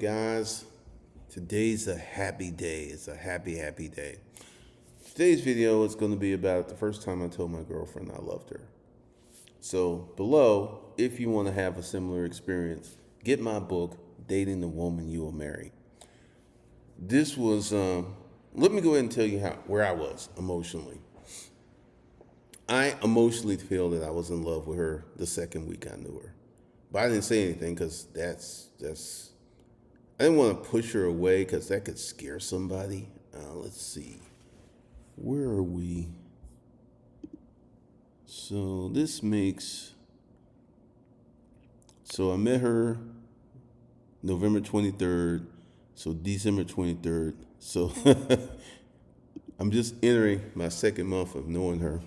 guys? Today's a happy day. It's a happy, happy day. Today's video is going to be about the first time I told my girlfriend I loved her. So, below, if you want to have a similar experience, get my book, Dating the Woman You Will Marry. This was, let me go ahead and tell you where I was emotionally. I emotionally feel that I was in love with her the second week I knew her. But I didn't say anything because I didn't want to push her away because that could scare somebody. Let's see. Where are we? So I met her November 23rd, so December 23rd. So I'm just entering my second month of knowing her.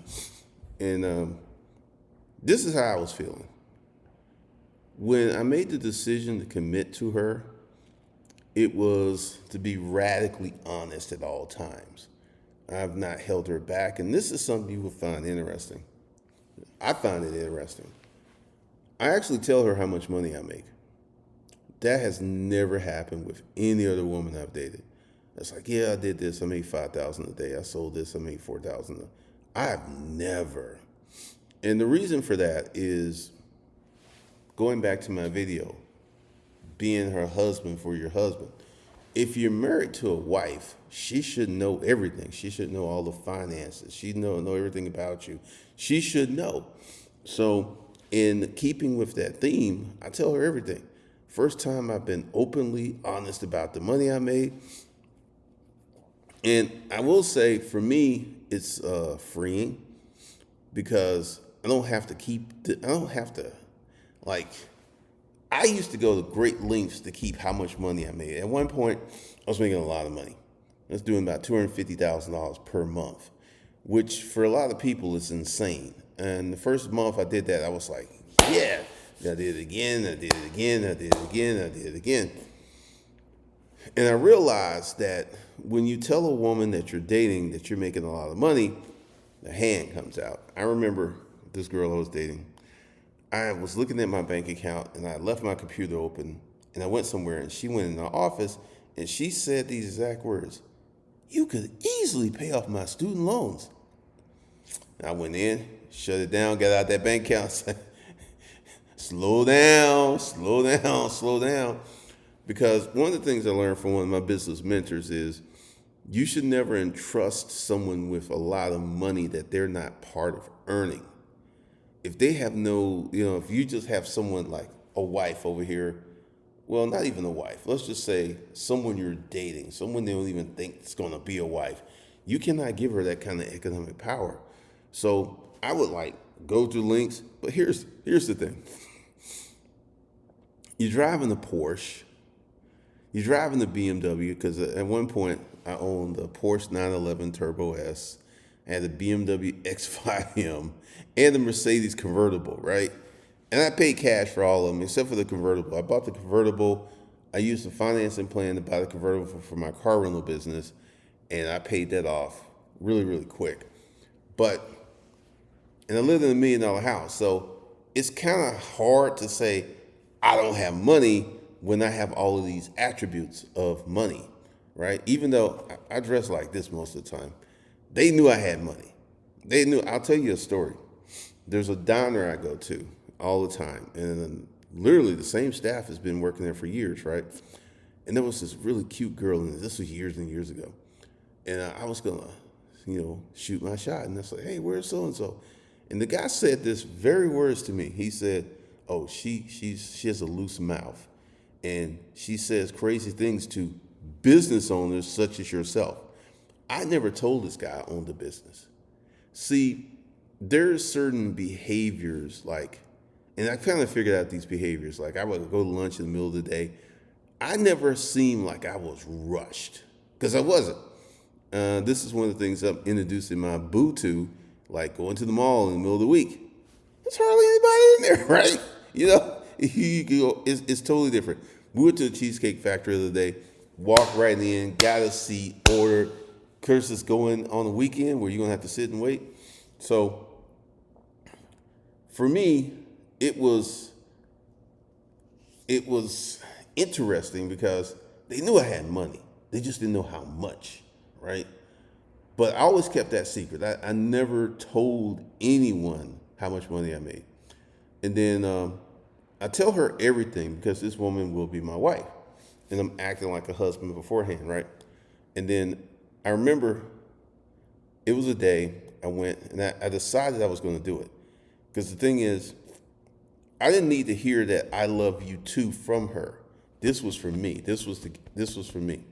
And this is how I was feeling. When I made the decision to commit to her, it was to be radically honest at all times. I've not held her back, and this is something you will find interesting. I find it interesting. I actually tell her how much money I make. That has never happened with any other woman I've dated. It's like, yeah, I did this. I made $5,000 a day. I sold this. I made $4,000. I've never. And the reason for that is going back to my video, being her husband for your husband. If you're married to a wife, she should know everything. She should know all the finances. She know everything about you. She should know. So in keeping with that theme, I tell her everything. First time I've been openly honest about the money I made. And I will say, for me, it's freeing because I don't have to I used to go to great lengths to keep how much money I made. At one point, I was making a lot of money. I was doing about $250,000 per month, which for a lot of people is insane. And the first month I did that, I was like, yeah, I did it again, I did it again, I did it again, I did it again. And I realized that when you tell a woman that you're dating that you're making a lot of money, the hand comes out. I remember this girl I was dating. I was looking at my bank account and I left my computer open and I went somewhere and she went in the office and she said these exact words: "You could easily pay off my student loans." And I went in, shut it down, got out that bank account, said, slow down, slow down, slow down. Because one of the things I learned from one of my business mentors is you should never entrust someone with a lot of money that they're not part of earning. If they have if you just have someone like a wife over here, well, not even a wife, let's just say someone you're dating, someone they don't even think is going to be a wife, you cannot give her that kind of economic power. So I would go through links, but here's the thing. You're driving a Porsche, you're driving the BMW, because at one point I owned a Porsche 911 Turbo S, I had a BMW X5M, and the Mercedes convertible, right? And I paid cash for all of them except for the convertible. I bought the convertible. I used the financing plan to buy the convertible for my car rental business, and I paid that off really, really quick. And I lived in $1 million house, so it's kind of hard to say I don't have money when I have all of these attributes of money, right? Even though I dress like this most of the time, they knew I had money. They knew. I'll tell you a story. There's a diner I go to all the time, and literally the same staff has been working there for years, right? And there was this really cute girl in there. This was years and years ago. And I was gonna, shoot my shot. And I said, "Hey, where's so-and-so?" And the guy said this very words to me. He said, "Oh, she has a loose mouth. And she says crazy things to business owners such as yourself." I never told this guy I owned a business. See, there's certain behaviors and I kind of figured out these behaviors. Like I would go to lunch in the middle of the day. I never seemed like I was rushed because I wasn't. This is one of the things I'm introducing my boo to, like going to the mall in the middle of the week. There's hardly anybody in there, right? It's totally different. We went to the Cheesecake Factory the other day, walked right in, got a seat, ordered. Curses going on the weekend where you're going to have to sit and wait. So for me, it was interesting because they knew I had money. They just didn't know how much, right? But I always kept that secret. I never told anyone how much money I made. And then I tell her everything because this woman will be my wife. And I'm acting like a husband beforehand, right? And then I remember it was a day I went and I decided I was going to do it. Because the thing is, I didn't need to hear that I love you too from her. This was for me. This was for me.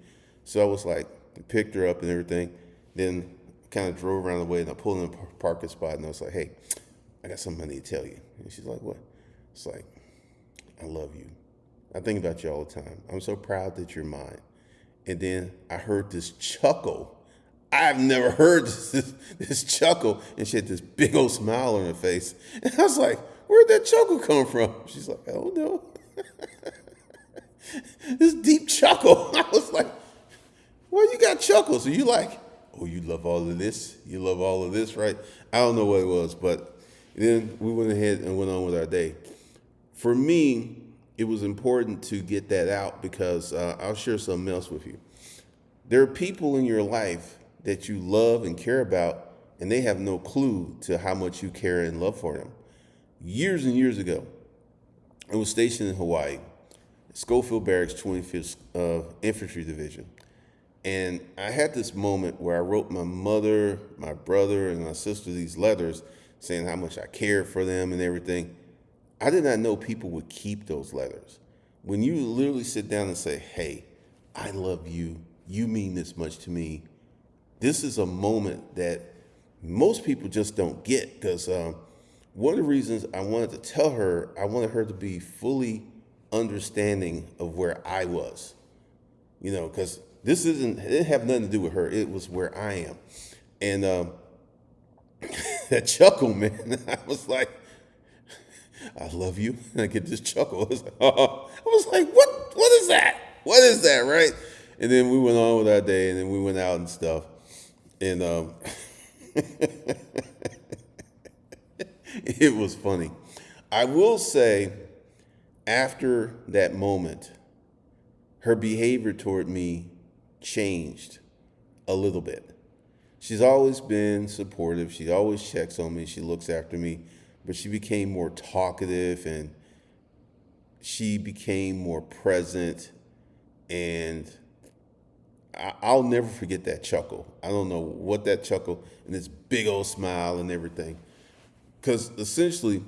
So I was like, picked her up and everything. Then kind of drove around the way and I pulled in a parking spot and I was like, hey, I got something I need to tell you. And she's like, what? It's like, I love you. I think about you all the time. I'm so proud that you're mine. And then I heard this chuckle. I've never heard this chuckle. And she had this big old smile on her face. And I was like, where'd that chuckle come from? She's like, I don't know. This deep chuckle. I was like, why you got chuckles? So you like, oh, you love all of this? You love all of this, right? I don't know what it was, but then we went ahead and went on with our day. For me, it was important to get that out because I'll share something else with you. There are people in your life that you love and care about, and they have no clue to how much you care and love for them. Years and years ago, I was stationed in Hawaii, Schofield Barracks, 25th Infantry Division. And I had this moment where I wrote my mother, my brother, and my sister these letters saying how much I cared for them and everything. I did not know people would keep those letters. When you literally sit down and say, hey, I love you, you mean this much to me, this is a moment that most people just don't get because one of the reasons I wanted to tell her, I wanted her to be fully understanding of where I was, because it didn't have nothing to do with her. It was where I am. And that chuckle, man, I was like, I love you. And I get this chuckle. I was like, oh. I was like, what is that? What is that, right? And then we went on with our day, and then we went out and stuff. And it was funny. I will say, after that moment, her behavior toward me changed a little bit. She's always been supportive. She always checks on me. She looks after me. But she became more talkative and she became more present. And I'll never forget that chuckle. I don't know what that chuckle and this big old smile and everything. Because essentially,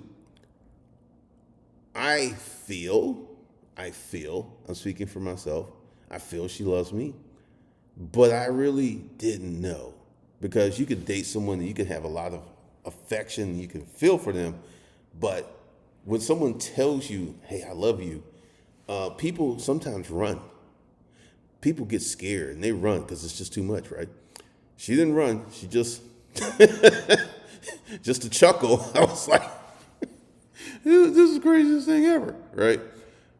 I feel, I'm speaking for myself, I feel she loves me. But I really didn't know. Because you could date someone and you could have a lot of affection, you can feel for them. But when someone tells you, hey, I love you, people sometimes run. People get scared and they run because it's just too much, right? She didn't run. She just, just a chuckle. I was like, this is the craziest thing ever, right?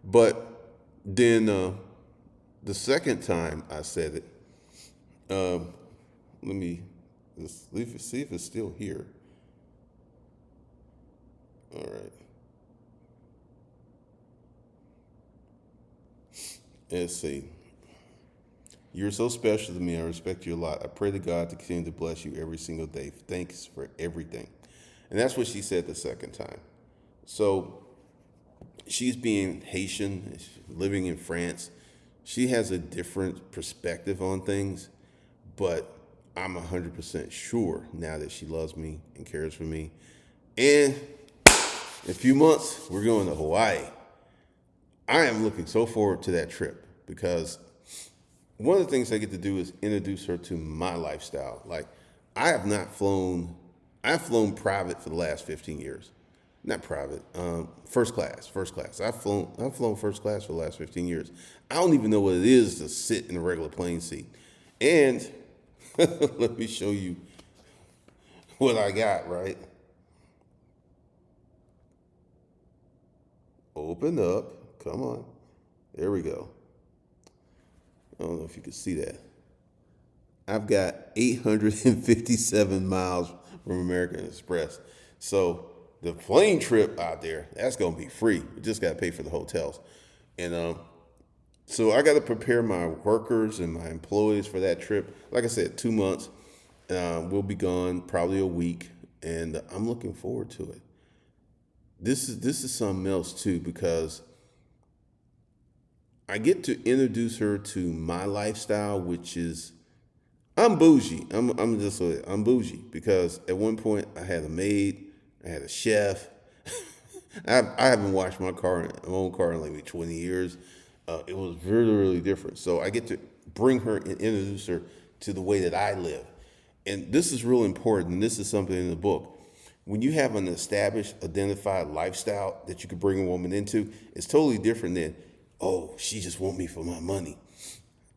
But then the second time I said it, let me see if it's still here. All right. Let's see. You're so special to me. I respect you a lot. I pray to God to continue to bless you every single day. Thanks for everything. And that's what she said the second time. So she's being Haitian, living in France. She has a different perspective on things, but I'm 100% sure now that she loves me and cares for me. And in a few months, we're going to Hawaii. I am looking so forward to that trip because one of the things I get to do is introduce her to my lifestyle. Like, I've flown private for the last 15 years. Not private, first class. I've flown first class for the last 15 years. I don't even know what it is to sit in a regular plane seat. And let me show you what I got, right? Open up. Come on. There we go. I don't know if you can see that. I've got 857 miles from American Express. So the plane trip out there, that's going to be free. You just got to pay for the hotels. And So I got to prepare my workers and my employees for that trip. Like I said, 2 months. We'll be gone probably a week, and I'm looking forward to it. This is something else too because I get to introduce her to my lifestyle, which is I'm bougie. I'm bougie because at one point I had a maid, I had a chef. I haven't washed my own car in like maybe 20 years. It was really, really different. So I get to bring her and introduce her to the way that I live. And this is real important. And this is something in the book. When you have an established, identified lifestyle that you could bring a woman into, it's totally different than, oh, she just want me for my money.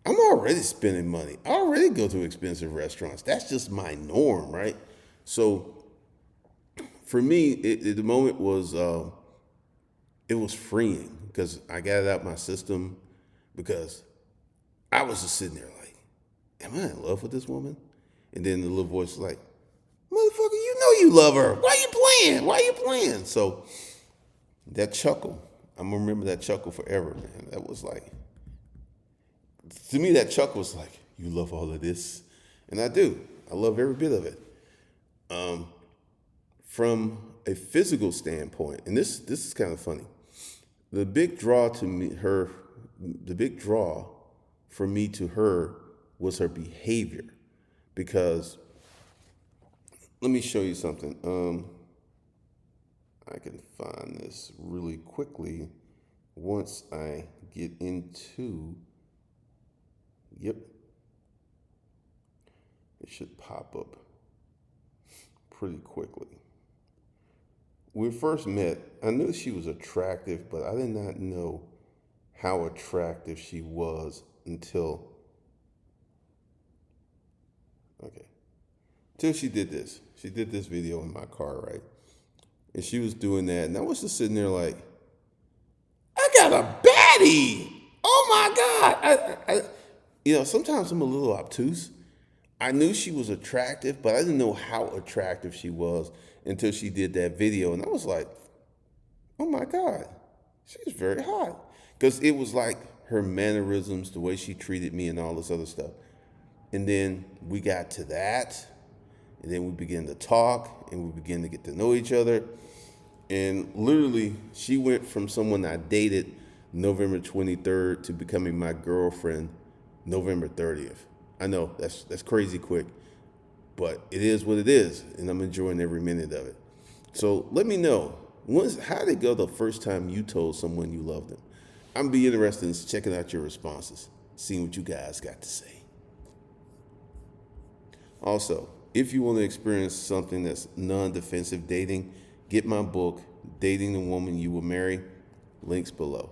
I'm already spending money. I already go to expensive restaurants. That's just my norm, right? So for me, the moment was it was freeing because I got it out my system because I was just sitting there like, am I in love with this woman? And then the little voice was like, motherfucker, you know you love her. Why you playing? Why you playing? So that chuckle, I'm gonna remember that chuckle forever, man. That was like, to me, that chuckle was like, you love all of this, and I do. I love every bit of it. From a physical standpoint, and this is kind of funny. The big draw to me, the big draw for me to her was her behavior, because let me show you something. I can find this really quickly once I get into. Yep, it should pop up pretty quickly. When we first met, I knew she was attractive, but I did not know how attractive she was okay, until she did this. She did this video in my car, right? And she was doing that, and I was just sitting there like, I got a baddie. Oh my God. Sometimes I'm a little obtuse. I knew she was attractive, but I didn't know how attractive she was until she did that video. And I was like, oh my God, she's very hot. Because it was like her mannerisms, the way she treated me, and all this other stuff. And then we got to that, and then we began to talk, and we began to get to know each other. And literally, she went from someone I dated November 23rd to becoming my girlfriend November 30th. I know that's crazy quick, but it is what it is, and I'm enjoying every minute of it. So let me know, how did it go the first time you told someone you loved them? I'm be interested in checking out your responses, seeing what you guys got to say. Also, if you want to experience something that's non-defensive dating, get my book, Dating the Woman You Will Marry, links below.